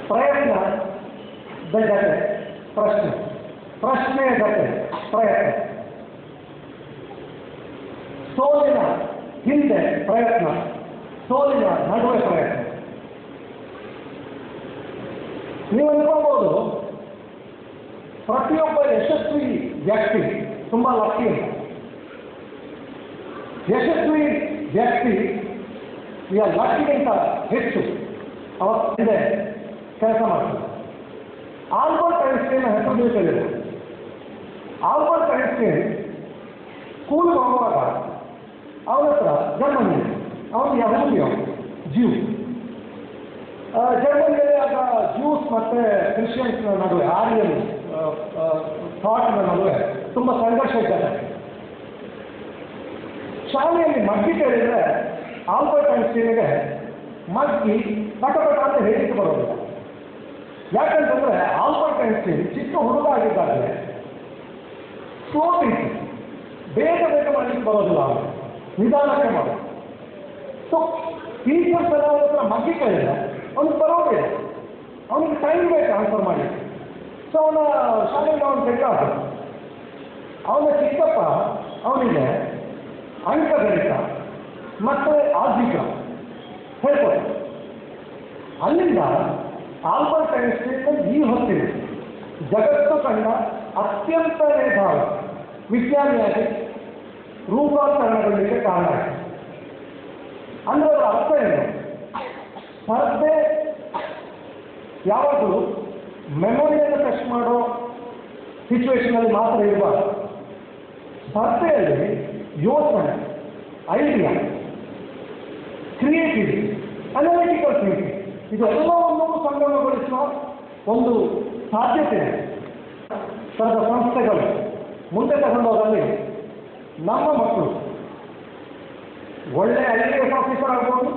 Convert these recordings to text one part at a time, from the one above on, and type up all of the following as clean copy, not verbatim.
ಪ್ರಯತ್ನ ಜೊತೆ ಪ್ರಶ್ನೆ, ಪ್ರಶ್ನೆಯ ಜೊತೆ ಪ್ರಯತ್ನ, ಸೋಲಿನ ಹಿಂದೆ ಪ್ರಯತ್ನ, ಸೋಲಿನ ನಡುವೆ ಪ್ರಯತ್ನ. ನೀವು ಅನ್ಕೋಬಹುದು ಪ್ರತಿಯೊಬ್ಬ ಯಶಸ್ವಿ ವ್ಯಕ್ತಿ ತುಂಬ ಲಕ್ಕಿ ಅಂತ. ಯಶಸ್ವಿ ವ್ಯಕ್ತಿ ಈ ಲಕ್ಕಿಗಿಂತ ಹೆಚ್ಚು ಅವತ್ತಿದೆ ಕೆಲಸ ಮಾಡ್ತಾರೆ. ಆಲ್ಬರ್ಟ್ ಐನ್ಸ್ಟೈನ್ ಹೆಸರು ನೀವು ಕೇಳಿದ್ರು. ಆಲ್ಬರ್ಟ್ ಐನ್ಸ್ಟೈನ್ ಸ್ಕೂಲ್ಗೆ ಹೋಗುವಾಗ ಅವನ ಹತ್ರ ಜರ್ಮನಿಯಲ್ಲಿ ಅವನು ಯಹೂದಿ, ಜ್ಯೂ. ಜರ್ಮನಿಯಲ್ಲಿ ಆಗ ಜ್ಯೂಸ್ ಮತ್ತು ಕ್ರಿಶ್ಚಿಯನ್ಸ್ ನಡುವೆ, ಆರ್ಯನ್ ಥಾಟ್ನ ನಡುವೆ ತುಂಬ ಸಂಘರ್ಷ ಇದ್ದಾರೆ. ಶಾಲೆಯಲ್ಲಿ ಮಗ್ಗಿ ಕೇಳಿದರೆ ಆಲ್ಬರ್ಟ್ ಐನ್ಸ್ಟೈನ್ಗೆ ಮಗ್ಗಿ ಪಟಪಟ ಅಂತ ಹೇಳಿಕ್ಕೆ ಬರೋದಿಲ್ಲ. ಯಾಕಂತಂದರೆ ಆಲ್ಬರ್ಟ್ ಐನ್ಸ್ಟೈನ್ ಚಿಕ್ಕ ಹುಡುಗ ಆಗಿದ್ದಾಗಲೇ ಸ್ಲೋ ಥಿಂಕಿಂಗ್, ಬೇಗ ಬೇಗ ಮಾಡಲಿಕ್ಕೆ ಬರೋದಿಲ್ಲ, ಅವನು ನಿಧಾನಕ್ಕೆ ಮಾಡ. ಸೊ ಟೀಚರ್ಸ್ ಎಲ್ಲ ಅವನ ಹತ್ರ ಮಗ್ಗಿ ಕೇಳಿದರೆ ಅವನಿಗೆ ಬರೋದಿಲ್ಲ, ಅವನಿಗೆ ಟೈಮ್ ಬೇಕು ಆನ್ಸರ್ ಮಾಡಲಿಕ್ಕೆ. ಸೊ ಅವನ ಶಾಲೆಗೆ ಅವನು ಬೇಕಾದ ಅವನ ಚಿಕ್ಕಪ್ಪ ಅವನಿಗೆ ಅಂಕಗಣಿತ ಮತ್ತು ಆಲ್ಜಿಬ್ರಾ ಹೇಳ್ಕೊಡ್ತಾರೆ. ಅಲ್ಲಿಂದ ಆಲ್ಬರ್ಟ್ ಐನ್ಸ್ಟೈನ್ ಈ ಹೊತ್ತಿನ ಜಗತ್ತು ಕಂಡ ಅತ್ಯಂತ ಮೇಧಾವಿ ವಿಜ್ಞಾನಿಯಾಗಿ ರೂಪಾಂತರಣಗೊಳ್ಳಿಕ್ಕೆ ಕಾರಣ ಆಯಿತು. ಅಂದರೆ ಅದರ ಅರ್ಥ ಏನು? ಸ್ಪರ್ಧೆ ಯಾವಾಗಲೂ ಮೆಮೊರಿಯನ್ನು ಟೆಸ್ಟ್ ಮಾಡೋ ಸಿಚುವೇಶನಲ್ಲಿ ಮಾತ್ರ ಇರಬಾರ್ದು. ಸ್ಪರ್ಧೆಯಲ್ಲಿ ಯೋಚನೆ, ಐಡಿಯಾ, ಕ್ರಿಯೇಟಿವಿಟಿ, ಅನಾಲಿಟಿಕಲ್ ಥಿಂಕಿಂಗ್ ಇದೆಲ್ಲವನ್ನೂ ಸಂಗಮಗೊಳಿಸುವ ಒಂದು ಸಾಧ್ಯತೆ ಥರದ ಸಂಸ್ಥೆಗಳು ಮುಂದೆ ತಗೊಂಡೋದಲ್ಲಿ ನಮ್ಮ ಮಕ್ಕಳು ಒಳ್ಳೆಯ IAS ಆಫೀಸರ್ ಆಗ್ಬೋದು,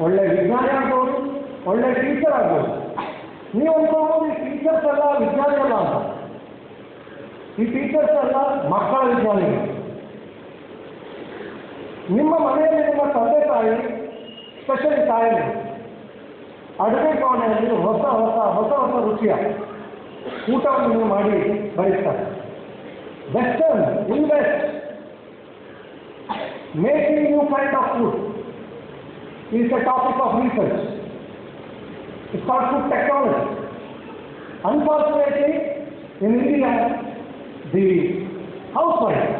ಒಳ್ಳೆಯ ವಿಜ್ಞಾನಿ ಆಗ್ಬೋದು, ಒಳ್ಳೆಯ ಟೀಚರ್ ಆಗ್ಬೋದು. ನೀವು ಅನ್ಕೋಬೋದು ಈ ಟೀಚರ್ಸ್ ಎಲ್ಲ ವಿಜ್ಞಾನಿ ಅಲ್ಲ ಅಂತ. ಈ ಟೀಚರ್ಸ್ ಎಲ್ಲ ಮಕ್ಕಳ ವಿಜ್ಞಾನಿಗಳು. ನಿಮ್ಮ ಮನೆಯಲ್ಲಿ ನಿಮ್ಮ ತಂದೆ ತಾಯಿ, ಸ್ಪೆಷಲಿ ತಾಯಿಗಳು ಅಡುಗೆ ಕೋಣೆಯಲ್ಲಿ ಹೊಸ ಹೊಸ ಹೊಸ ಹೊಸ ರುಚಿಯ ಊಟವನ್ನು ನೀವು ಮಾಡಿ ಬಯಸ್ತಾರೆ. Western invest making new kind of food is A topic of research. It's called food technology. Unfortunately in India the housewives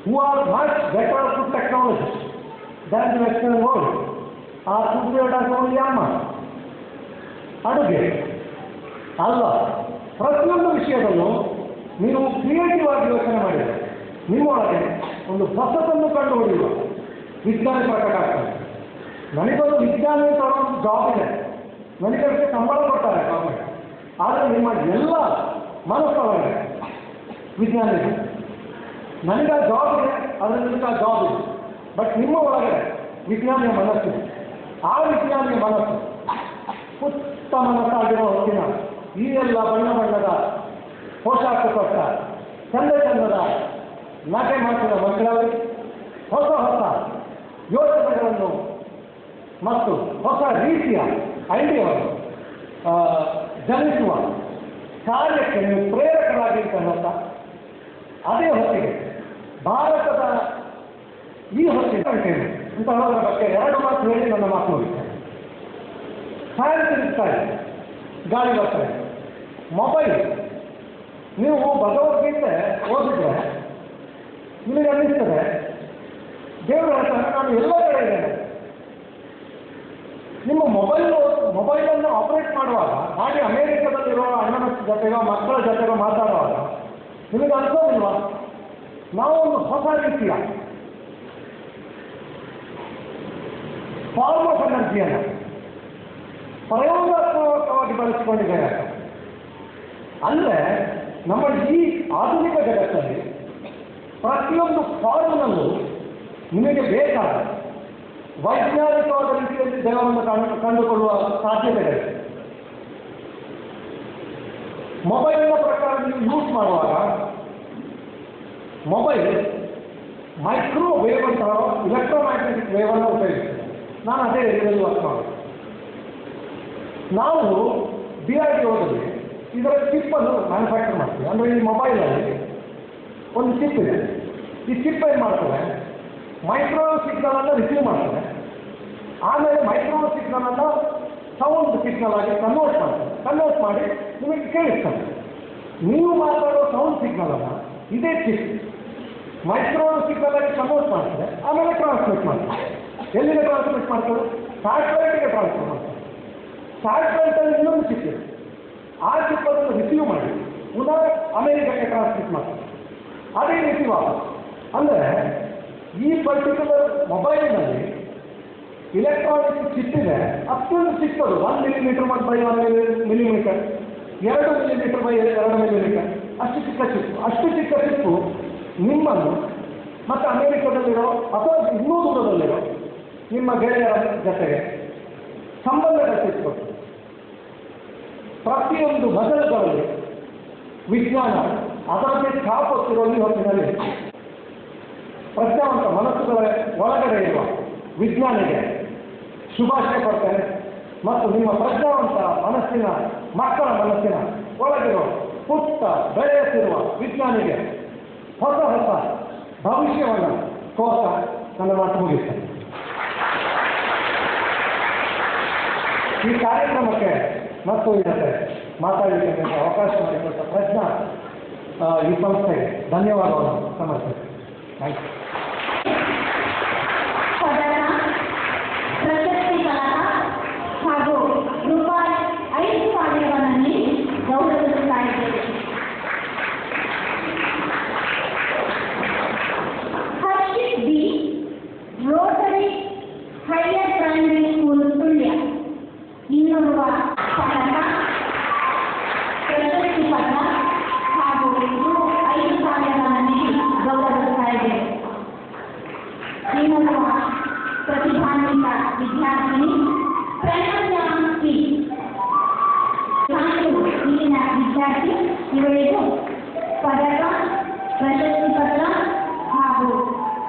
who are much better food technologists than the Western world are considered as only amma. ಅಡುಗೆ ಅಲ್ಲ, ಪ್ರತಿಯೊಂದು ವಿಷಯದಲ್ಲೂ ನೀವು creative ಆಗಿ ಯೋಚನೆ ಮಾಡಿದರೆ ನಿಮ್ಮೊಳಗೆ ಒಂದು ಹೊಸತನ್ನು ಕಂಡು ಹೊಡೆಯುವ ವಿಜ್ಞಾನಿ ಪ್ರಕಟ ಆಗ್ತದೆ. ನನಗೊಂದು ವಿಜ್ಞಾನಿ ತರೋ ಒಂದು ಜಾಬ್ ಇದೆ, ನನಗದಕ್ಕೆ ಸಂಬಳ ಕೊಡ್ತಾರೆ ಗೌರ್ಮೆಂಟ್, ಆದರೆ ನಿಮ್ಮ ಎಲ್ಲ ಮನಸ್ಸೊಳಗೆ ವಿಜ್ಞಾನಿ ಇದೆ. ನನಗೆ ಆ ಜಾಬ್ ಇದೆ, ಅದರಿಂದ ಆ ಜಾಬ್ ಇದೆ, ಬಟ್ ನಿಮ್ಮ ಒಳಗೆ ವಿಜ್ಞಾನಿಯ ಮನಸ್ಸಿದೆ. ಆ ವಿಜ್ಞಾನಿಯ ಮನಸ್ಸು ಉತ್ತಮ ಮನಸ್ಸಾಗಿರೋ ಹೊತ್ತಿನ ಈ ಎಲ್ಲ ಬಣ್ಣ ಬಣ್ಣದ ಪೋಷಾಕ ಕೊಟ್ಟ ಚಂದ ಚಂದದ ನಾಟ್ಯ ಮಾಡಿಸಿದ ಮಕ್ಕಳಲ್ಲಿ ಹೊಸ ಹೊಸ ಯೋಚನೆಗಳನ್ನು ಮತ್ತು ಹೊಸ ರೀತಿಯ ಐಡಿಯಾವನ್ನು ಜನಿಸುವ ಕಾರ್ಯಕ್ಕೆ ನೀವು ಪ್ರೇರಕರಾಗಿರ್ತಕ್ಕಂಥ ಅದೇ ಹೊತ್ತಿಗೆ ಭಾರತದ ಈ ಹೊತ್ತಿಗೆ ಅಂತ ಹೇಳೋದ್ರ ಬಗ್ಗೆ ಎರಡು ಮಾತು ಹೇಳಿ ನನ್ನ ಮಾತು ಮುಗಿಸ್ತೇನೆ. ಫ್ಯಾನ್ ತಿರುಗ್ತಾ ಇದೆ, ಗಾಳಿ ಬರ್ತಾ ಇದೆ, ಮೊಬೈಲ್. ನೀವು ಭಗವದ್ಗೀತೆ ಓದಿದ್ರೆ ನಿಮಗೆ ಅನ್ನಿಸ್ತದೆ ದೇವರು ಹೇಳ್ತಾರೆ ನಾನು ಎಲ್ಲ ಕಡೆ ಇದ್ದೇನೆ. ನಿಮ್ಮ ಮೊಬೈಲನ್ನು ಆಪರೇಟ್ ಮಾಡುವಾಗ ಹಾಗೆ ಅಮೇರಿಕಾದಲ್ಲಿರೋ ಅಣ್ಣನ ಜೊತೆಗೋ ಮಕ್ಕಳ ಜೊತೆಗೋ ಮಾತಾಡುವಾಗ ನಿಮಗೆ ಅನ್ಸೋದಿಲ್ವಾ ನಾವು ಒಂದು ಹೊಸ ರೀತಿಯ ಫಾರ್ಮ್ ಆಫ್ ಎನರ್ಜಿಯನ್ನು ಪ್ರಯೋಗಾತ್ಮಕವಾಗಿ ಬಳಸಿಕೊಂಡಿದ್ದೇವೆ. ಅಂದರೆ ನಮ್ಮ ಈ ಆಧುನಿಕ ಜಗತ್ತಲ್ಲಿ ಪ್ರತಿಯೊಂದು ಫಾರ್ಮ್ನಲ್ಲೂ ನಿಮಗೆ ಬೇಕಾದ ವೈಜ್ಞಾನಿಕವಾದ ರೀತಿಯಲ್ಲಿ ದೇವರನ್ನು ಕಂಡುಕೊಳ್ಳುವ ಸಾಧ್ಯತೆಗಳಿವೆ. ಮೊಬೈಲಿನ ಪ್ರಕಾರ ನೀವು ಯೂಸ್ ಮಾಡುವಾಗ ಮೊಬೈಲ್ ಮೈಕ್ರೋವೇವ್ ಅಂತ ಇಲೆಕ್ಟ್ರೋಮ್ಯಾಗ್ನೆಟಿಕ್ ವೇವನ್ನು ಉಪಯೋಗಿಸ್ತದೆ. ನಾನು ಅದೇ ಏರಿಯಾದಲ್ಲಿ ವರ್ಕ್ ಮಾಡೋದು. ನಾವು DRDOದಲ್ಲಿ ಇದರ ಚಿಪ್ಪನ್ನು ಮ್ಯಾನುಫ್ಯಾಕ್ಚರ್ ಮಾಡ್ತೀವಿ. ಅಂದರೆ ಈ ಮೊಬೈಲಲ್ಲಿ ಒಂದು ಚಿಪ್ ಇದೆ. ಈ ಚಿಪ್ ಏನು ಮಾಡ್ತದೆ, ಮೈಕ್ರೋ ಸಿಗ್ನಲನ್ನು ರಿಸೀವ್ ಮಾಡ್ತದೆ, ಆಮೇಲೆ ಮೈಕ್ರೋ ಸಿಗ್ನಲನ್ನು ಸೌಂಡ್ ಸಿಗ್ನಲ್ ಆಗಿ ಕನ್ವರ್ಟ್ ಮಾಡಿ ನಿಮಗೆ ಕೇಳಿಸ್ತದೆ. ನೀವು ಮಾತಾಡೋ ಸೌಂಡ್ ಸಿಗ್ನಲನ್ನು ಇದೇ ಚಿಪ್ ಮೈಕ್ರೋ ಸಿಗ್ನಲ್ ಆಗಿ ಕನ್ವರ್ಟ್ ಮಾಡ್ತದೆ, ಆಮೇಲೆ ಟ್ರಾನ್ಸ್ಮಿಟ್ ಮಾಡ್ತದೆ. ಎಲ್ಲಿಗೆ ಟ್ರಾನ್ಸ್ಮಿಟ್ ಮಾಡ್ತದೆ? ಸ್ಯಾಟಲೈಟ್ಗೆ ಟ್ರಾನ್ಸ್ಫರ್ ಮಾಡ್ತದೆ. ಸ್ಯಾಟಲೈಟಲ್ಲಿ ಇನ್ನೊಂದು ಚಿಪ್ ಇದೆ, ಆ ಚಿಪ್ಪನ್ನು ರಿಸೀವ್ ಮಾಡಿ ಪುನಃ ಅಮೆರಿಕಕ್ಕೆ ಟ್ರಾನ್ಸ್ಮಿಟ್ ಮಾಡ್ತದೆ. ಅದೇ ರೀತಿ ವಾಪಸ್. ಅಂದರೆ ಈ ಪರ್ಟಿಕ್ಯುಲರ್ ಮೊಬೈಲ್ನಲ್ಲಿ ಇಲೆಕ್ಟ್ರಾನಿಕ್ ಚಿಪ್ ಇದೆ, ಅಷ್ಟೊಂದು ಚಿಕ್ಕದು 1 millimetre by 1 millimetre, 2 millimetre by 2 millimetre, ಅಷ್ಟು ಚಿಕ್ಕ ಚಿಪ್ಪು ನಿಮ್ಮನ್ನು ಮತ್ತು ಅಮೆರಿಕದಲ್ಲಿರೋ ಅಥವಾ ಇನ್ನೂ ದೂರದಲ್ಲಿರೋ ನಿಮ್ಮ ಗೆಳೆಯರ ಜೊತೆಗೆ ಸಂಬಂಧ ಕಲ್ಪಿಸಿಕೊಟ್ಟು ಪ್ರತಿಯೊಂದು ಮಜಲುಗಳಲ್ಲಿ ವಿಜ್ಞಾನ ಅದರದ್ದೇ ಛಾಪೊತ್ತಿರೋ ಈ ಹೊತ್ತಿನಲ್ಲಿ ಪ್ರಜ್ಞಾವಂತ ಮನಸ್ಸುಗಳ ಒಳಗಡೆ ಇರುವ ವಿಜ್ಞಾನಿಗೆ ಶುಭಾಶಯ ಕೊಡ್ತೇನೆ. ಮತ್ತು ನಿಮ್ಮ ಪ್ರಜ್ಞಾವಂತ ಮನಸ್ಸಿನ ಮಕ್ಕಳ ಮನಸ್ಸಿನ ಒಳಗಿರುವ ಪುಟ್ಟ ಬೆಳೆಯುತ್ತಿರುವ ವಿಜ್ಞಾನಿಗೆ ಹೊಸ ಭವಿಷ್ಯವನ್ನು ಕೋರ್ತಾ ನನ್ನ ಮಾತು ಮುಗಿಸ್ತೇನೆ. ಈ ಕಾರ್ಯಕ್ರಮಕ್ಕೆ ಮತ್ತು ಇದಕ್ಕೆ ಮಾತಾಡಲಿಕ್ಕೆ ಅವಕಾಶ ಮಾಡಿಕೊಟ್ಟ ಪ್ರಜ್ಞಾ ಈ ಸಂಸ್ಥೆಗೆ ಧನ್ಯವಾದವನ್ನು ಸಮರ್ಪಿಸ್ತೇನೆ. Thank you. ಪ್ರಶಸ್ತಿ ಹಾಗೂ ರೂಪಾಯಿ 5,000 ಗೌರವಿಸುತ್ತಾ ಇದ್ದೇವೆ. Harshith B, rotary higher primary school Sullia 200 ಫಲಕ, ಪ್ರಶಸ್ತಿ ಪತ್ರ ಹಾಗೂ Rs. 5,000 ಗೌರವಿಸ್ತಾ ಇದ್ದೇವೆ. ಇನ್ನೊಬ್ಬ ಪ್ರತಿಭಾನ್ವಿತ ವಿದ್ಯಾರ್ಥಿನಿ ಪ್ರಣಮ್ಯ ಪಿ, ಇಲ್ಲಿನ ವಿದ್ಯಾರ್ಥಿ. ಇವರಿಗೂ ಪದಕ, ಪ್ರಶಸ್ತಿ ಪತ್ರ ಹಾಗೂ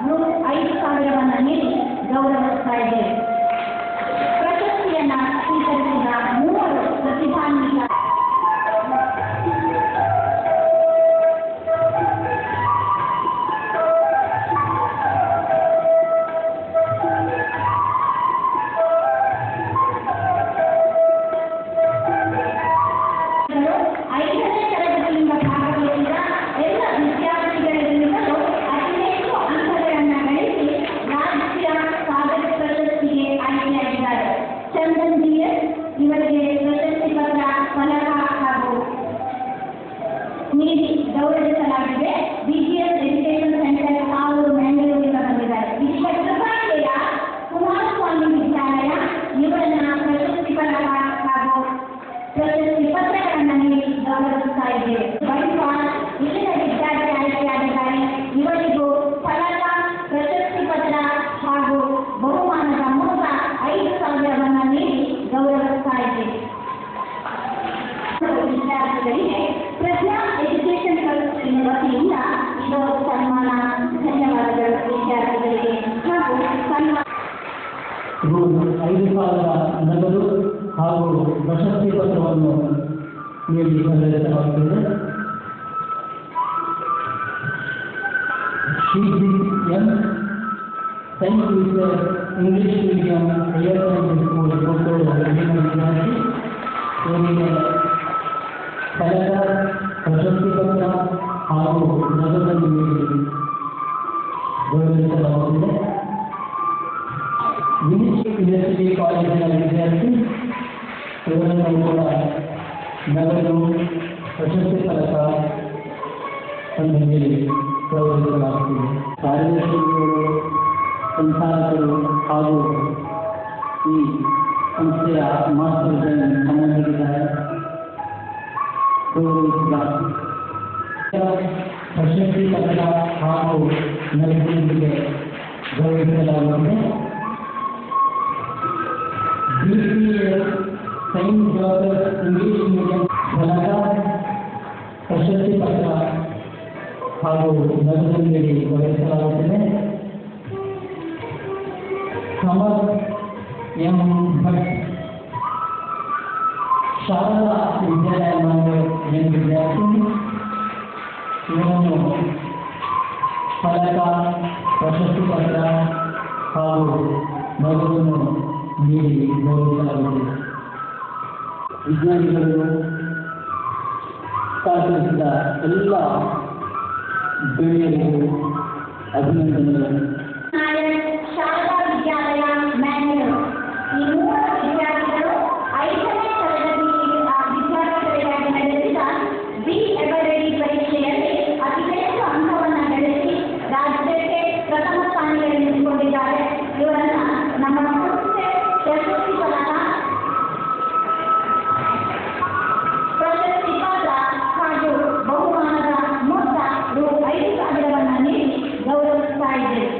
Rs. 5,000 ನೀಡಿ ಗೌರವಿಸ್ತಾ ಇದ್ದೇವೆ. ಪ್ರಶಸ್ತಿಯನ್ನು ಸ್ವೀಕರಿಸಿದ 3 ಪ್ರತಿಭಾನ್ವಿತ ನೀಡಿ ಗೌರವಿಸಲಾಗಿದೆ. BGS ಎಜುಕೇಷನ್ ಸೆಂಟರ್ ಕಾವೂರು ಮ್ಯಾಂಗಳೂರಿನ ಬಂದಿದ್ದಾರೆ. ಇದೀಗ ಕೃಪಾಂಜಯ ಕುಮಾರಸ್ವಾಮಿ ವಿದ್ಯಾಲಯ ಇವರನ್ನ ಪ್ರಶಸ್ತಿ ಫಲಕ ಹಾಗೂ ಪ್ರಶಸ್ತಿ ಪತ್ರಗಳನ್ನು ನೀಡಿ ಗೌರವಿಸ್ತಾ ಇದ್ದೇವೆ. ಬೈಪಾಲ್ ಇಲ್ಲಿನ ವಿದ್ಯಾರ್ಥಿ ಆಯ್ಕೆಯಾಗಿದ್ದಾರೆ. ಇವರಿಗೂ ಫಲಕ, ಪ್ರಶಸ್ತಿ ಪತ್ರ ಹಾಗೂ ಬಹುಮಾನದ ಮೊತ್ತ 5,000 ನೀಡಿ ಗೌರವಿಸ್ತಾ ಇದ್ದೇವೆ. ವಿದ್ಯಾರ್ಥಿಗಳಿಗೆ ಪ್ರಜ್ಞಾ ಎಜುಕೇಷನ್ ಟ್ರಸ್ಟ್ ವತಿಯಿಂದ ಇದು ಸನ್ಮಾನ. ಧನ್ಯವಾದಗಳು ವಿದ್ಯಾರ್ಥಿಗಳಿಗೆ ಹಾಗೂ ಸನ್ಮಾನ. 5,000 ನಗದು ಹಾಗೂ ಪ್ರಶಸ್ತಿ ಪತ್ರವನ್ನು ನೀಡಿ ಗೌರವಿಸಲಾಗುತ್ತದೆ. CGM science teacher English medium higher secondary school Kottur ವಿದ್ಯಾರ್ಥಿ. ಇವರಿಗೆ ಫಲಕ, ಪ್ರಶಸ್ತಿ ಪತ್ರ ಹಾಗೂ ನಗದನ್ನು ನೀಡಿ ಗೌರವಿಸಲಾಗುತ್ತದೆ. ಯೂನಿವರ್ಸಿಟಿ ಕಾಲೇಜಿನ ವಿದ್ಯಾರ್ಥಿ. ಇವರನ್ನು ಕೂಡ ನಗದು, ಪ್ರಶಸ್ತಿ ಫಲಕ ಅನ್ನು ನೀಡಿ ಗೌರವಿಸಲಾಗುತ್ತದೆ. ಕಾರ್ಯದರ್ಶಿಗಳು, ಸಂಚಾಲಕರು ಹಾಗೂ ಈ ಸಂಸ್ಥೆಯ ಮಾಸ್ಟರ್ ಜನ್ ನಮ್ಮೊಂದಿಗಿದ್ದಾರೆ. ಪ್ರಶಸ್ತಿ ಪತ್ರ ಹಾಗೂ ನಗದಿಗೆ ಗೌರವಿಸಲಾಗುತ್ತದೆ. BCS science doctor English medium ಫಲಕ, ಪ್ರಶಸ್ತಿ ಪತ್ರ ಹಾಗೂ ನಗದು ನೀಡಿ ಗೌರವಿಸಲಾಗುತ್ತದೆ. ಸಮರ್ ಎಂ ಭಟ್ ಶಾರದಾ ವಿದ್ಯಾಲಯ ಏನು ವಿದ್ಯಾರ್ಥಿ ಇವರನ್ನು ಫಲಕ ಪ್ರಶಸ್ತಿ ಪತ್ರ ಹಾಗೂ ನಗರವನ್ನು ನೀಡಿ ಗೌರವಿಸಲಾಗುತ್ತದೆ. ವಿಜ್ಞಾನಿಗಳು ಸಹಕರಿಸಿದ ಎಲ್ಲ ಗಣ್ಯರಿಗೂ ಅಭಿನಂದನೆಗಳು. ಶಾರದಾ ವಿದ್ಯಾಲಯ ಮ್ಯಾಂಗ್ಳೂರು ಈ ಮೂವರು ವಿದ್ಯಾರ್ಥಿಗಳು 5ನೇ ತರಗತಿ ವಿದ್ಯಾರ್ಥಿಗಳಿಗಾಗಿ ನಡೆಸಿದ ಬಿ ಎವರೆಡಿ ಪರೀಕ್ಷೆಯಲ್ಲಿ ಅತಿ ಹೆಚ್ಚು ಅಂಕವನ್ನು ಗಳಿಸಿ ರಾಜ್ಯಕ್ಕೆ ಪ್ರಥಮ ಸ್ಥಾನದಲ್ಲಿ ನಿಂತುಕೊಂಡಿದ್ದಾರೆ. ಇವರನ್ನ ನಮ್ಮ ಸಂಸ್ಥೆ ಪ್ರಶಸ್ತಿ ಫಲಕ, ಪ್ರಶಸ್ತಿ ಪತ್ರ ಹಾಗೂ ಬಹುಮಾನದ ಮೊತ್ತ ರೂ. 5,000 ನೀಡಿ ಗೌರವಿಸ್ತಾ ಇದ್ದೇವೆ.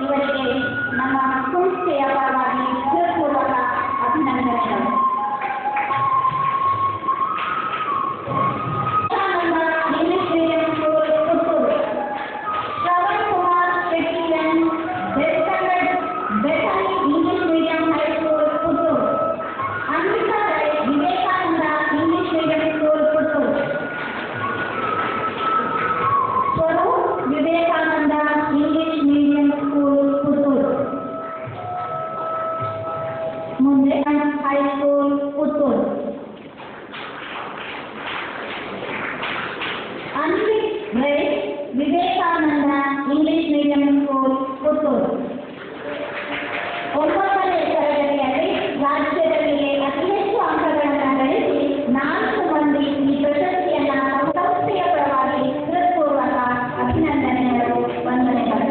ಇವರಿಗೆ ನಮ್ಮ ಸಂಸ್ಥೆಯ ಪರವಾಗಿ ಹೃತ್ಪೂರ್ವಕ ಅಭಿನಂದನೆಗಳು. English medium school Puttur, Shravan Kumar Shetty N, Bethany English medium high school Puttur, Anvita Rai Vivekananda English medium school Puttur, Swaroop Vivekananda English medium school Puttur, ಮುಂದೆ high school Puttur, Anvith Rai Vivekananda English medium school Puttur. 9ನೇ ತರಗತಿಯಲ್ಲಿ ರಾಜ್ಯದಲ್ಲಿಯೇ ಅತಿ ಹೆಚ್ಚು ಅಂಕಗಳನ್ನು ಗಳಿಸಿ 4 ಮಂದಿ ಈ ಪ್ರಶಸ್ತಿಯನ್ನು ಸಂಸ್ಥೆಯ ಪರವಾಗಿ ಹೃತ್ಪೂರ್ವಕ ಅಭಿನಂದನೆಗಳು, ವಂದನೆಗಳು.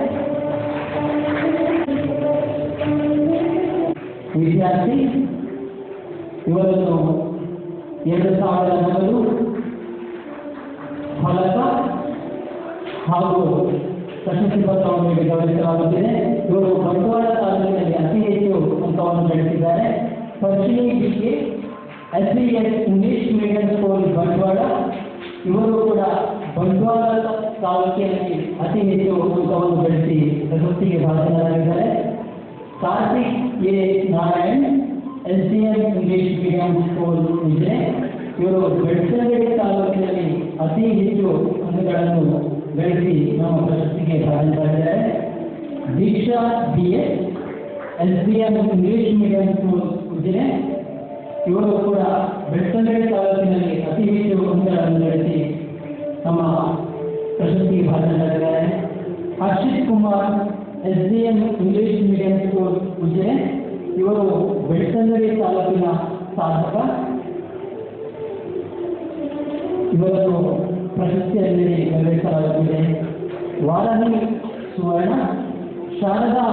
ವಿದ್ಯಾರ್ಥಿ ಇವರನ್ನು 2,000 ನಗದು, ಫಲಕ ಹಾಗೂ ಪ್ರಶಸ್ತಿ ಪತ್ರವನ್ನು ನೀಡಿ ಗೌರವಿಸಲಾಗುತ್ತಿದೆ. ಇವರು ಬಂಟ್ವಾಳ ತಾಲೂಕಿನಲ್ಲಿ ಅತಿ ಹೆಚ್ಚು ಅಂಕವನ್ನು ಗಳಿಸಿದ್ದಾರೆ. Pashchimi BK SES English medium school Bantwal, ಇವರು ಕೂಡ ಬಂಟ್ವಾಳ ತಾಲೂಕಿನಲ್ಲಿ ಅತಿ ಹೆಚ್ಚು ಅಂಕವನ್ನು ಗಳಿಸಿ ಪ್ರಶಸ್ತಿಗೆ ಭಾಜನರಾಗಿದ್ದಾರೆ. Karthik A Narayan SDM English medium school ಇದೆ. ಇವರು ಬೆಳ್ತಂಗಡಿ ತಾಲೂಕಿನಲ್ಲಿ ಅತಿ ಹೆಚ್ಚು ಅಂಕಗಳನ್ನು ಗಳಿಸಿ ನಮ್ಮ ಪ್ರಶಸ್ತಿಗೆ ಭಾಜನರಾಗಿದ್ದಾರೆ. ದೀಕ್ಷಾ BS SDM English medium school Ujire, ಇವರು ಕೂಡ ಬೆಳ್ತಂಗಡಿ ತಾಲೂಕಿನಲ್ಲಿ ಅತಿ ಹೆಚ್ಚು ಅಂಕಗಳನ್ನು ಗಳಿಸಿ ನಮ್ಮ ಪ್ರಶಸ್ತಿಗೆ ಭಾಜನರಾಗಿದ್ದಾರೆ. Harshith Kumar SDM English medium school Ujire, ಇವರು ಬೆಳ್ತಂಗಡಿ ತಾಲೂಕಿನ ಸಾಧಕ. ಇವರನ್ನು ಪ್ರಶಸ್ತಿಯಲ್ಲಿ ಗೌರವಿಸಲಾಗುತ್ತಿದೆ. ವಾರಾಹಿ ಸುವರ್ಣ ಶಾರದಾ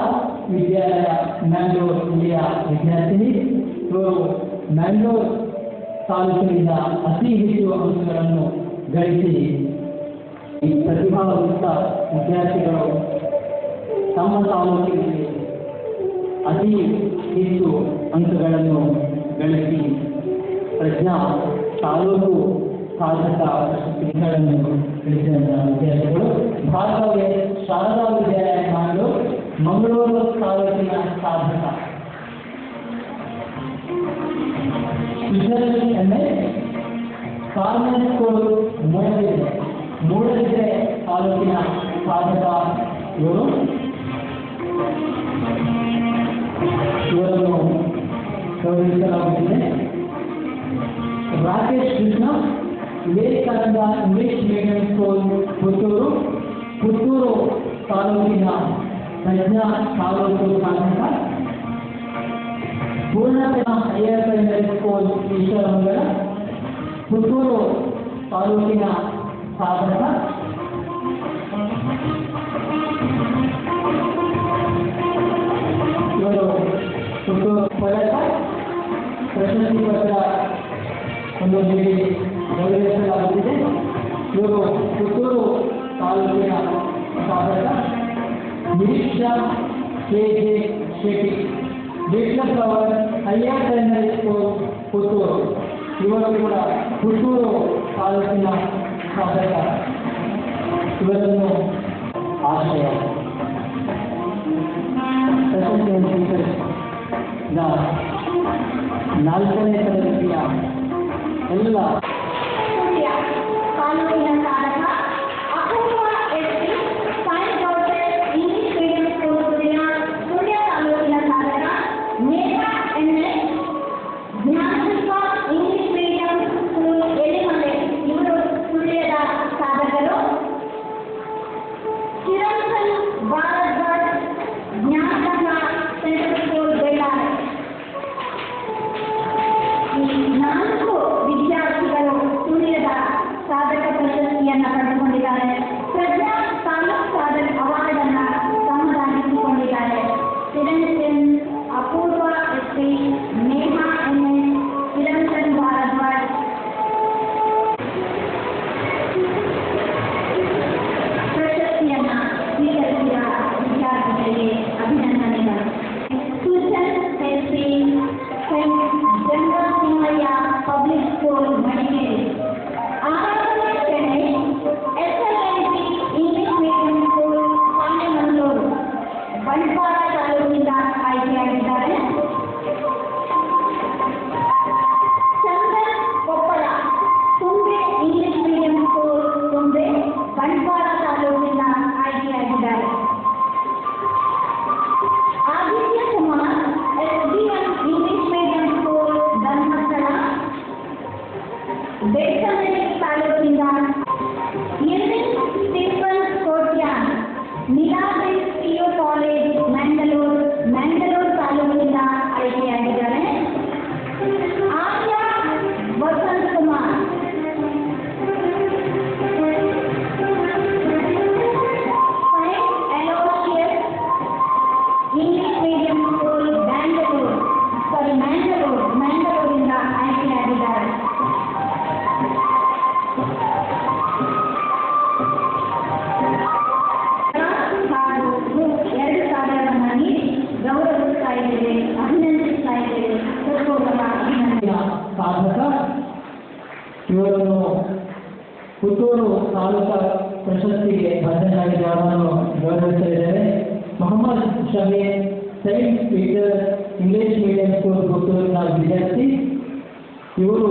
ವಿದ್ಯಾಲಯ ಮ್ಯಾಂಗ್ಳೂರು ಇಲ್ಲಿಯ ವಿದ್ಯಾರ್ಥಿನಿ. ಇವರು ಮ್ಯಾಂಗ್ಳೂರು ತಾಲೂಕಿನಿಂದ ಅತಿ ಹೆಚ್ಚು ಅಂಕಗಳನ್ನು ಗಳಿಸಿ ಈ ಪ್ರತಿಭಾವಂತ ವಿದ್ಯಾರ್ಥಿಗಳು ತಮ್ಮ ತಾಲೂಕಿನಲ್ಲಿ ಅತಿ ಹೆಚ್ಚು ಅಂಕಗಳನ್ನು ಗಳಿಸಿ ಪ್ರಜ್ಞಾ ತಾಲೂಕು ಸಾಧಕ ಪ್ರಶಸ್ತಿಗಳನ್ನು ಗಳಿಸಿದಂತಹ ವಿದ್ಯಾರ್ಥಿಗಳು. ಭಾರತವೇ ಶಾರದಾ ವಿದ್ಯಾಲಯ ಮ್ಯಾಂಗ್ಳೂರು ಮಂಗಳೂರು ತಾಲೂಕಿನ ಸಾಧಕ. ಕಾನ್ವೆಂಟ್ ಸ್ಕೂಲ್ ಮೂಡಲಿಗೆ ತಾಲೂಕಿನ ಸಾಧಕ ಇವರು. ಇವರನ್ನು ಗೌರವಿಸಲಾಗುತ್ತಿದೆ. Rakesh Krishna Vivekananda English medium school Puttur ತಾಲೂಕಿನ ಪ್ರಜ್ಞಾ ತಾಲೂಕು ಸಾಧಕ. Poornaprajna higher primary school Eshwaramangala Puttur ತಾಲೂಕಿನ ಸಾಧಕ. ಇವರು ಪುತ್ತೂರು ಫಲಕ ಪ್ರಶಸ್ತಿ ಪತ್ರ ಒಂದು ನೀಡಿ ಗೌರವಿಸಲಾಗುತ್ತಿದೆ. ಇವರು ಪುತ್ತೂರು ತಾಲೂಕಿನ ಸಾಧಕ. ನಿರೀಕ್ಷಾ KJ ಶೆಟ್ಟಿ ವಿಶ್ವಫ್ಲವರ್ ಹೈಯರ್ ಪ್ರೈಮರಿ ಸ್ಕೂಲ್ ಪುತ್ತೂರು, ಇವರು ಕೂಡ ಪುತ್ತೂರು ತಾಲೂಕಿನ ಸಾಧಕ. ಇವರನ್ನು ಆಶ್ರಯ 4ನೇ ತರಗತಿಯ ಎಲ್ಲ ಸೂರ್ಯ ತಾಲೂಕಿನ ಸಾಧಕ Apoorva ST. Science doctor English medium school Surya ತಾಲೂಕಿನ ಸಾಧಕ Neha NS. Jnanadeepa English medium school Elimale ಇವರು ಸುಳ್ಯದ ಸಾಧಕರು. Chiranthan Bharadwaj Jnanaganga central school Bellare. ಈ 4 ವಿದ್ಯಾರ್ಥಿಗಳು ಸುಳ್ಯದ ಸಾಧಕ ಪ್ರಶಸ್ತಿಯನ್ನು ಪಡೆದುಕೊಂಡಿದ್ದಾರೆ. ಪ್ರಜ್ಞಾ ತಾಲೂಕ್ ಸಾಧಕ ಅವಾರ್ಡ್ ಅನ್ನು ತಮ್ಮದಾಗಿಸಿಕೊಂಡಿದ್ದಾರೆ. Chiranthan, Apoorva ST., Neha NS., Chiranthan Bharadwaj. ಪ್ರಶಸ್ತಿಯನ್ನು ಸ್ವೀಕರಿಸಿದ ವಿದ್ಯಾರ್ಥಿಗಳಿಗೆ ಅಭಿನಂದನೆಗಳು. Sujan SC., General Simhayya public school Madikeri. Aradhane Ganesh SSLC. English medium school Honnemangaluru Bantwal ತಾಲೂಕಿನಿಂದ ಆಯ್ಕೆಯಾಗಿದ್ದಾರೆ. Chandan Koppala Thumbe English medium school Thumbe Bantwal ತಾಲೂಕಿನಿಂದ ಆಯ್ಕೆಯಾಗಿದ್ದಾರೆ. Aditya Kumar SDM. English medium school Dharmasthala Belthangady ತಾಲೂಕಿನಿಂದ. NS. Stephen Kotian Niladri PU. College Mangalore ತಾಲೂಕಿನಿಂದ ಆಯ್ಕೆಯಾಗಿದ್ದಾರೆ. Arya Vasanth Kumar science Aloysius English medium school ಮ್ಯಾಂಗಳೂರಿನಿಂದ ಆಯ್ಕೆಯಾಗಿದ್ದಾರೆ. ಹಾಗೂ 2 ಸಾಧಕರನ್ನು ನೀಡಿ ಗೌರವಿಸ್ತಾ ಇದ್ದೇವೆ, ಅಭಿನಂದಿಸ್ತಾ ಇದ್ದೇವೆ. ಹೃತ್ಪೂರ್ವಕ ಅಭಿನಂದನೆ. ಸಾಧಕ ಇವರನ್ನು ಪುತ್ತೂರು ತಾಲೂಕಾ ಪ್ರಶಸ್ತಿಗೆ ಭಾಜನರಾಗಿದ್ದ ಅವರನ್ನು ಗೌರವಿಸ್ತಾ ಇದ್ದೇವೆ. Mohammed Shameer Saint Peter English medium school ಪುತ್ತೂರಿನ ವಿದ್ಯಾರ್ಥಿ. ಇವರು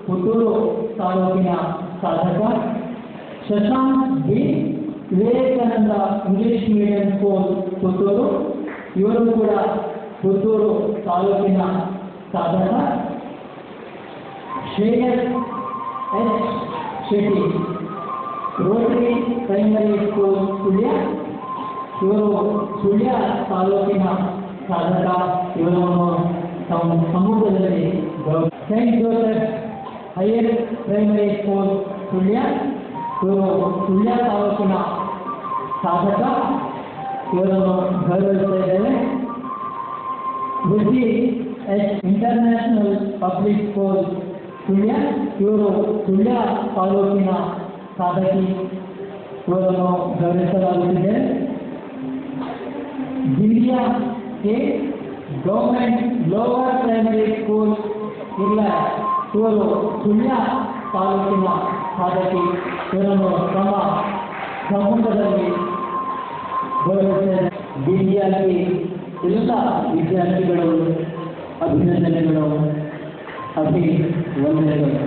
ಪುತ್ತೂರು ತಾಲೂಕಿನ ಸಾಧಕ. Shashank B. Vivekananda English medium school Puttur. ಇವರು ಕೂಡ ಪುತ್ತೂರು ತಾಲೂಕಿನ ಸಾಧಕ. Shreyas H. Shetty Rotary primary school Sullia. ಇವರು ಸುಳ್ಯ ತಾಲೂಕಿನ ಸಾಧಕ. ಇವರನ್ನು ತಮ್ಮ ಸಮೂಹದಲ್ಲಿ Saint Joseph higher primary school Sullia. ಇವರು ಸುಳ್ಯ ತಾಲೂಕಿನ ಸಾಧಕ. ಇವರನ್ನು ಗೌರವಿಸ್ತಾ ಇದ್ದೇವೆ. Viji H. International public school Sullia. ಇವರು ಸುಳ್ಯ ತಾಲೂಕಿನ ಸಾಧಕಿ. ಇವರನ್ನು ಗೌರವಿಸಲಾಗುತ್ತಿದೆ. Divya K. Government lower primary school ಇಲ್ಲ. ಇವರು ಸುಳ್ಯ ತಾಲೂಕಿನ ಸಾಧಕಿ. ಇವರನ್ನು ತಮ್ಮ ಸಂಬಂಧದಲ್ಲಿ ಗೌರವಿಸಿದ್ದಾರೆ. ದಿವ್ಯಾಗಿ ಎಲ್ಲ ವಿದ್ಯಾರ್ಥಿಗಳು ಅಭಿನಂದನೆಗಳು, ಅಭಿವಂದನೆಗಳು.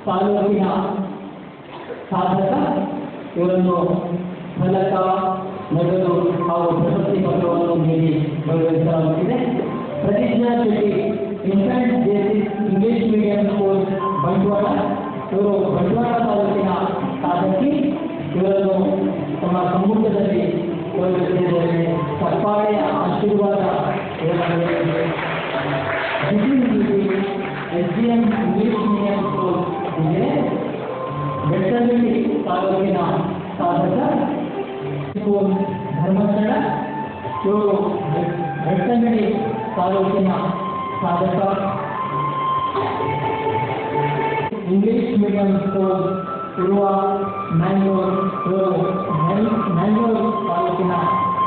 ತಾಲೂಕಿನ ಸಾಧಕ. ಇವರನ್ನು ಫಲಕ, ಮೆಡಲು ಹಾಗೂ ಪ್ರಶಸ್ತಿ ಪತ್ರವನ್ನು ನೀಡಿ ಗೌರವಿಸಲಾಗುತ್ತಿದೆ. ಪ್ರತಿಜ್ಞಾ Shetty infant Jaycees English medium school Bantwal. ಇವರು ಬಂಟ್ವಾಳ ತಾಲೂಕಿನ ಸಾಧಕಿ. ಇವರನ್ನು ತಮ್ಮ ಸಮ್ಮುಖದಲ್ಲಿ ಗೌರವಿಸಿದ್ದೇವೆ. ಸರ್ಕಾರಿಯ ಆಶೀರ್ವಾದ ಎಸ್.ಡಿ.ಎಂ. ಇಂಗ್ಲಿಷ್ ಮೀಡಿಯಂ ಸ್ಕೂಲ್ ಇದೆ. ಬೆಳ್ತಂಗಡಿ ತಾಲೂಕಿನ ಸಾಧಕ. ಸ್ಕೂಲ್ ಧರ್ಮಸ್ಥಳ. ಇವರು ಬೆಳ್ತಂಗಡಿ ತಾಲೂಕಿನ ಸಾಧಕ. ಇಂಗ್ಲಿಷ್ ಮೀಡಿಯಂ ಸ್ಕೂಲ್ ಇರುವ ಮ್ಯಾಂಗ್ಳೂರು. ಇವರು ಮ್ಯಾಂಗ್ಳೂರು ತಾಲೂಕಿನ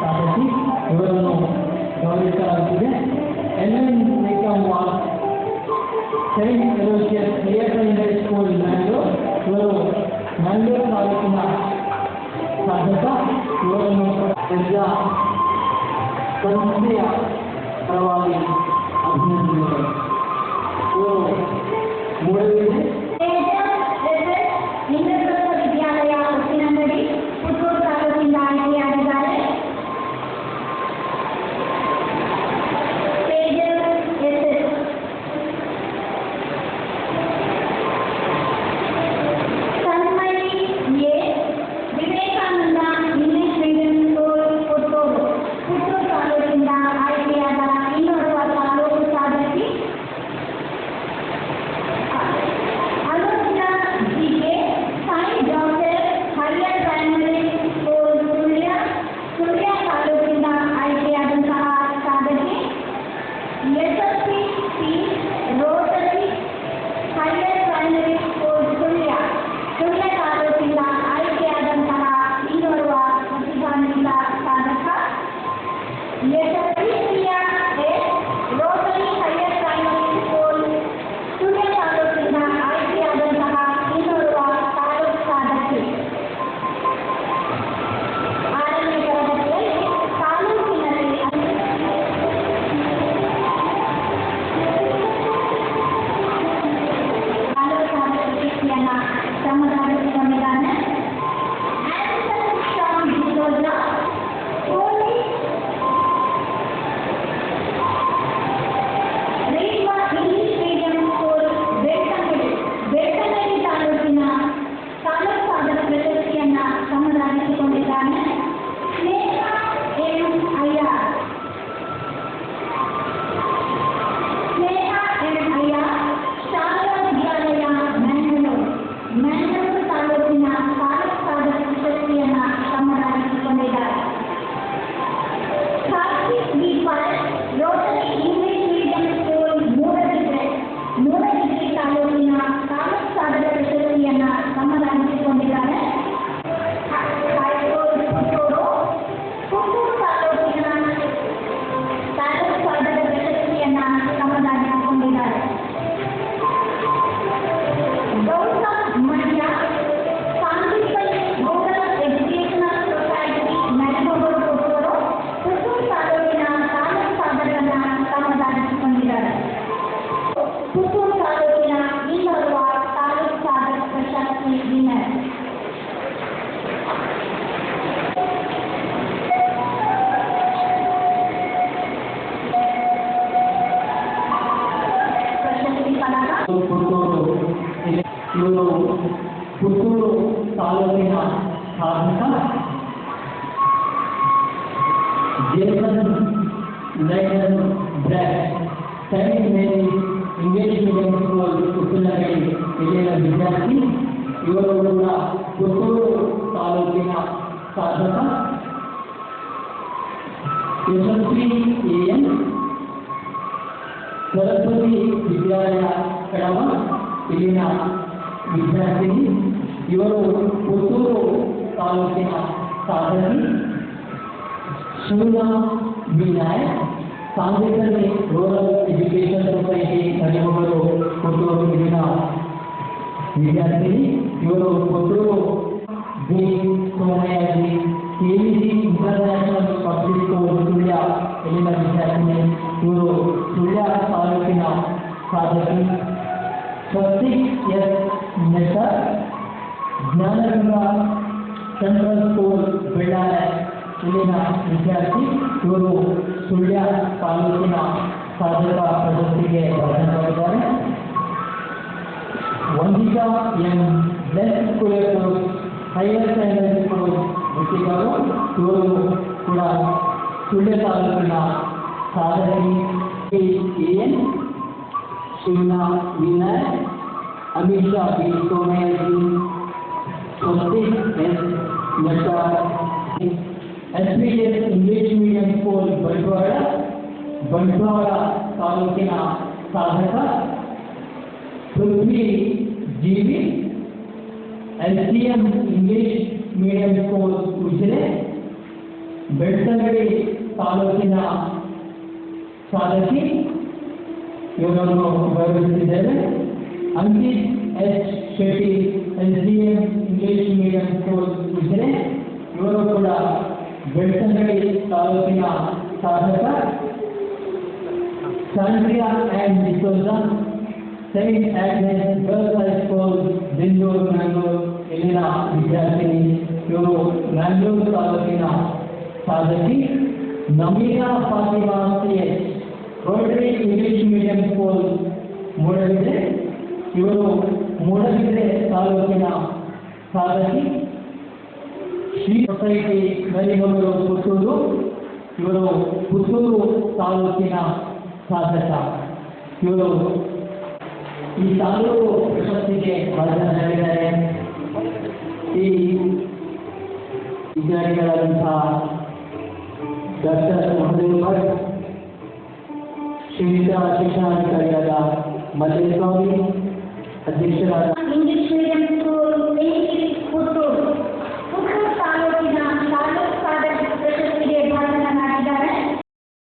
ಸಾಧಕಿ. ಇವರನ್ನು ಗೌರವಿಸಲಾಗುತ್ತಿದೆ. LN. Mekamwal Saint Aloysius higher primary school Mangalore. ಇವರು ಮ್ಯಾಂಗ್ಳೂರು ತಾಲೂಕಿನ ಸಾಧಕ. ಇವರನ್ನು ಸಂಸ್ಥೆಯ ಪರವಾಗಿ ಅಭಿನಂದನೆಗಳು. ಮೂರನೇ ಲಿಂಗಸೂತ್ರ ವಿದ್ಯಾಲಯ ಉಪ್ಪಿನಂಗಡಿ ಪುತ್ತೂರು ತಾಲೂಕಿನಿಂದ ಆಯ್ಕೆಯಾಗಿದ್ದಾರೆ. ಇವರು ಪುತ್ತೂರು ತಾಲೂಕಿನ ಸಾಧಕ ಜೇಸನ್ ಲೈಡನ್ ಬ್ರ್ಯಾಕ್ ಸೈಂಟ್ ಮೇರಿ ಇಂಗ್ಲಿಷ್ ಮೀಡಿಯಂ ಸ್ಕೂಲ್ ಉಪ್ಪಿನಂಗಡಿ ಇಲ್ಲಿನ ವಿದ್ಯಾರ್ಥಿ. ಇವರು ಕೂಡ ಪುತ್ತೂರು ತಾಲೂಕಿನ ಸಾಧಕ. ಯಶಸ್ವಿ ಎಎನ್ ಸರಸ್ವತಿ ವಿದ್ಯಾಲಯ ಕಡವ ಇಲ್ಲಿನ ವಿದ್ಯಾರ್ಥಿನಿ. ಇವರು ಪುತ್ತೂರು ತಾಲೂಕಿನ ಸಾಧಕಿ. ಶಿವನಾ ವಿನಾಯಕ್ ಸಾಂಸ್ಕೃತಿಕ ರೂರಲ್ ಎಜುಕೇಷನ್ ಸೊಸೈಟಿ ನಡೆಯುವವರು ಪುತ್ತೂರು ಇಲ್ಲಿನ ವಿದ್ಯಾರ್ಥಿನಿ. ಇವರು Puttur B Somayaji KVG international public school Sullia ಇಲ್ಲಿನ ವಿದ್ಯಾರ್ಥಿನಿ. ಇವರು ಸುಳ್ಯ ತಾಲೂಕಿನ ಸಾಧಕಿ. Swastik S Mesar Jnanaganga central school Bellare ಇಲ್ಲಿನ ವಿದ್ಯಾರ್ಥಿ. ಇವರು ಸುಳ್ಯ ತಾಲೂಕಿನ ಸಾಧಕ ಪ್ರಶಸ್ತಿಗೆ ಭಾಜನರಾಗಿದ್ದಾರೆ. Vandita M best school higher secondary school ವೃತ್ತಿಗಳು. ಇವರು ಕೂಡ ಸುಳ್ಯ ತಾಲೂಕಿನ ಸಾಧಕಿ. N Shivana Vinayak Amisha B Somayaji Swastik S Mesar SPS English medium school Bantwal ತಾಲೂಕಿನ ಸಾಧಕ. ಪೃಥ್ವಿ GV LCM English medium school Ujire Belthangady ತಾಲೂಕಿನ ಸಾಧಕಿ. ಇವರನ್ನು ಗೌರವಿಸಿದ್ದೇವೆ. Ankit H Shetty LCM English medium school Ujire. ಇವರು ಕೂಡ ಬೆಳ್ತಂಗಡಿ ತಾಲೂಕಿನ ಸಾಧಕ. Sandria and D'Souza, Saint Agnes Girls High School, Dindur, Mangalore, ಇಲ್ಲಿನ ವಿದ್ಯಾರ್ಥಿನಿ. ಇವರು ಮ್ಯಾಂಗ್ಳೂರು ತಾಲೂಕಿನ ಸಾಧಕಿ. Namina Fathima CS, Rotary English medium school, Moodbidri. ಇವರು ಮೂಡಬಿದ್ರೆ ತಾಲೂಕಿನ ಸಾಧಕಿ. ಶ್ರೀ ಸೊಸೈಟಿ ನರಿಮಗಳು ಪುತ್ತೂರು, ಇವರು ಪುತ್ತೂರು ತಾಲೂಕಿನ ಸಾಧಕ. ಇವರು ಈ ತಾಲೂಕು ಪ್ರಶಸ್ತಿಗೆ ಭಾಜನರಾಗಿದ್ದಾರೆ. ಈ ವಿಜ್ಞಾನಿಗಳಾದಂತಹ ಡಾಕ್ಟರ್ ಮಹದೇವ್ ಭಟ್, ಶ್ರೀಯುತ ಶಿಕ್ಷಣಾಧಿಕಾರಿಯಾದ ಮಲ್ಲೇಸ್ವಾಮಿ, ಅಧ್ಯಕ್ಷರಾದ